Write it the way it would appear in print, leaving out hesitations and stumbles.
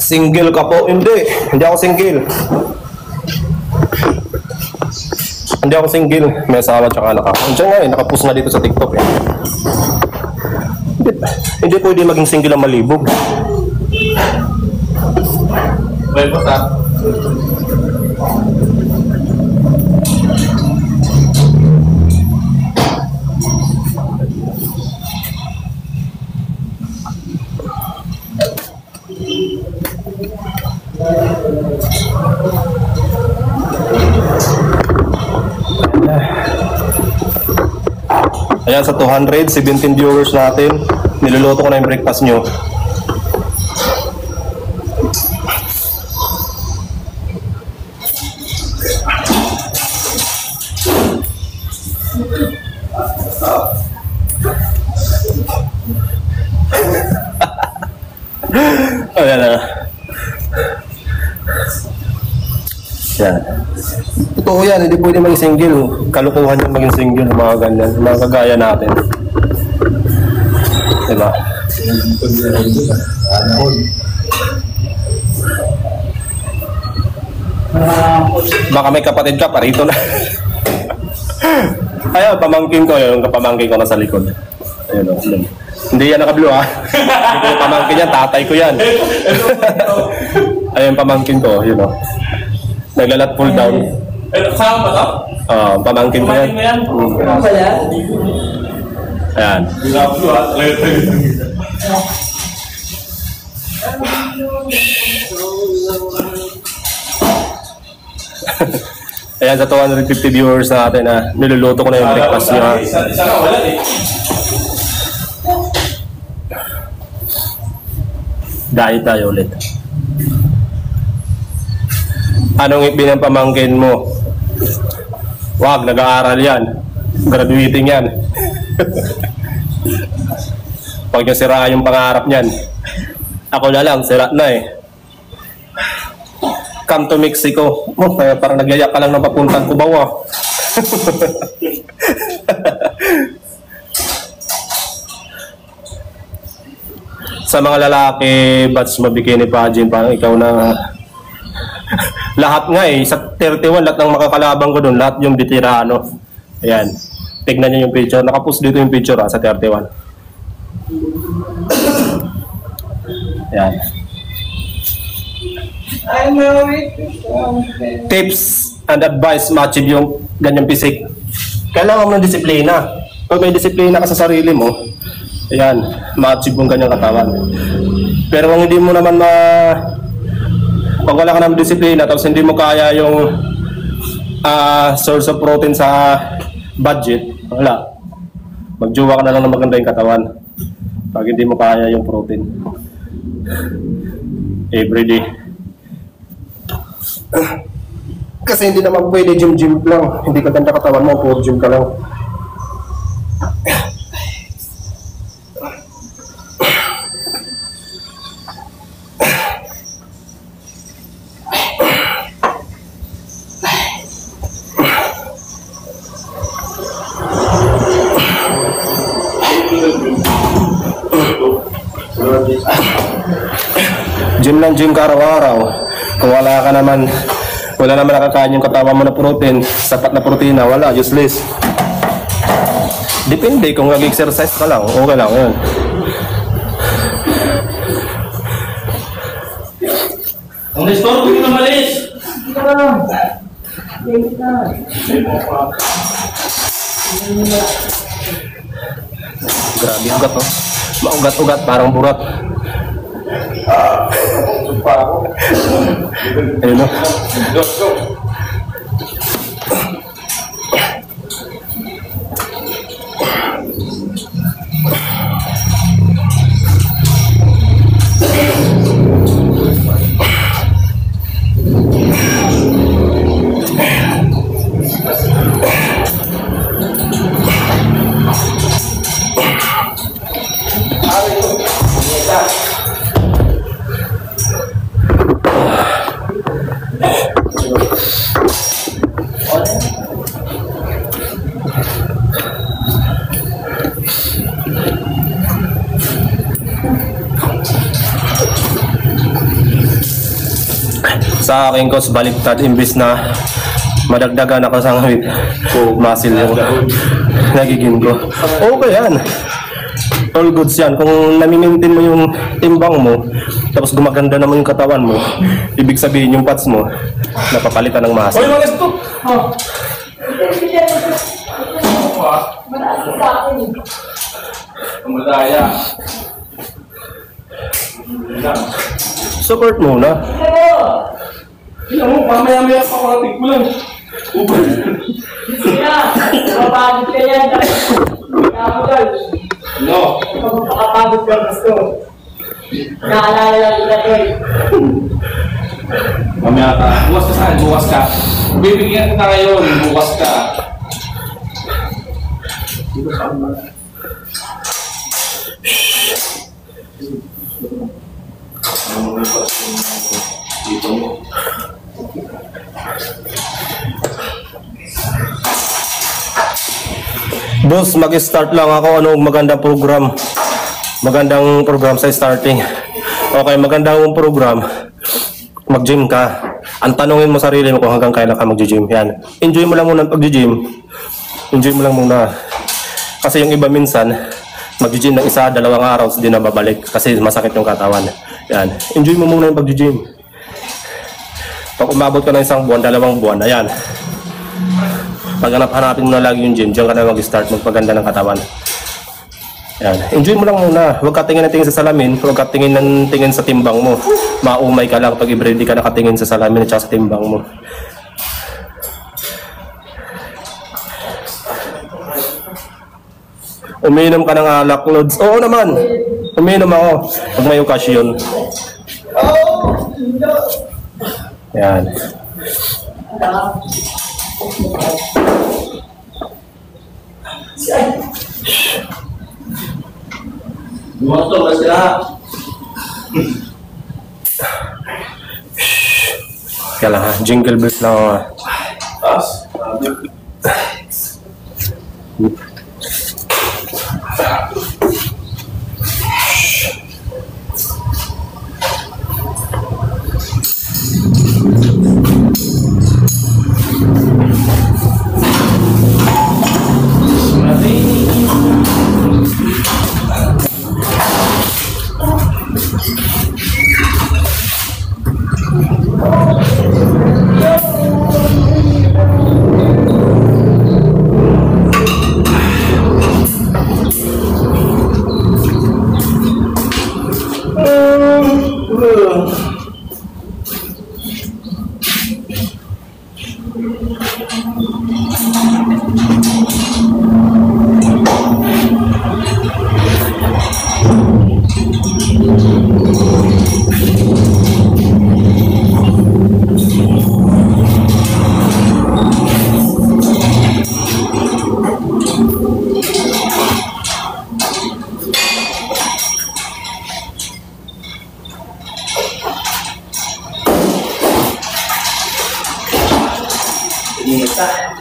Single ka po? Hindi. Hindi ako single. Hindi ako single. May asawa tsaka anak ako. Andiyan nga eh. Nakapost nga dito sa TikTok eh. Hindi pwede maging single ang malibog. May basta. Ayan, sa 217 viewers natin, niluluto ko na yung breakfast nyo. Ayan na. Yan. Totoo yan, hindi pwede maging single. Kalukuhan yung maging single, mga ganyan, mga kagaya natin. Diba? Baka may kapatid ka, parito na. Ayan, pamangkin ko, yung kapamangkin ko nasa likod. Ayun o. Hindi yan naka-blue ha. Hindi ko pamangkin yan, tatay ko yan. Ayun, pamangkin ko, yun o. Naglalat pull down. Kasama ba ito? Pamangkin ko yan. Ano ba yan? Ayan. Ayan, sa 250 viewers natin na niluluto ko na yung breakfast nyo ha. Isa ka wala eh. Diet tayo ulit. Anong ipin ng pamangkin mo? Wag, nag-aaral yan. Graduating yan. Pag nyo sira yung pangarap niyan. Ako na lang, sira na eh. Come to Mexico. Oh, kaya parang nagyayak ka lang ng papuntang Cubao ah. Sa mga lalaki, batch mabikini pageant, parang ikaw na lahat nga eh, sa 31, lahat ng makakalabang ko doon, lahat yung veterano. Ayan, tignan nyo yung picture. Nakapost dito yung picture sa 31. Ayan. I know it. Tips and advice ma-achieve yung ganyang pisik. Kailangan mo ng disiplina. Kung may disiplina ka sa sarili mo, ayan, ma-achieve yung ganyang katawan. Pero kung hindi mo naman pag wala ka ng disiplina tapos hindi mo kaya yung source of protein sa budget, wala. Magjuwa ka na lang ng maganda yung katawan pag hindi mo kaya yung protein everyday. Kasi hindi naman pwede gym lang. Hindi ka ganda katawan mo, puro gym ka lang. Gym lang gym ka araw-araw. Kung wala naman nakakain yung katawan mo na protein, sapat na protina, wala, useless. Depende kung nag-exercise ka lang, okay lang yun. Ang restore, huwag na malis. Grabe ugat oh. Maugat-ugat, parang burat. Ayun o. Sa akin coach, baliktad, imbis na madagdagan ako sa muscle yung nagiging ko. Okay yan. All goods yan. Kung nami-maintain mo yung timbang mo, tapos gumaganda naman yung katawan mo, ibig sabihin yung fats mo, napapalitan ng muscle. Oy, mga stop! Kumadaya. Support muna. Tingnan mo, pamaya-maya pa ako natin ko lang. Mapagod ka yan. No. Makapagod ka gusto. Naalala lang kita doon. Mamaya ka. Bukas ka saan? Bukas ka. Bibigyan kita ngayon. Bukas ka. Boss, mag-start lang ako. Anong magandang program? Magandang program sa starting. Okay, magandang program. Mag-gym ka. Ang tanongin mo sarili mo kung hanggang kailan ka mag-gym. Yan. Enjoy mo lang muna ang pag-gym. Enjoy mo lang muna. Kasi yung iba minsan, mag-gym ng isa, 2 araw, hindi na babalik. Kasi masakit yung katawan. Yan. Enjoy mo muna yung pag-gym. Pag umabot ka ng 1 buwan, 2 buwan, ayan. Pag hanapin mo na lagi yung gym, diyan ka na mag-start magpaganda ng katawan. Yan. Enjoy mo lang muna. Huwag ka tingin na tingin sa salamin. Huwag ka tingin ng tingin sa timbang mo. Maumay ka lang pag i-ready ka nakatingin sa salamin at sa timbang mo. Uminom ka ng alak, Lods. Oo naman. Uminom ako. Pag may okasyon. Yan. Bumoto ka sila. Kaya lang ha. Jingle bells lang ako ha. Tapos. Ingat ka.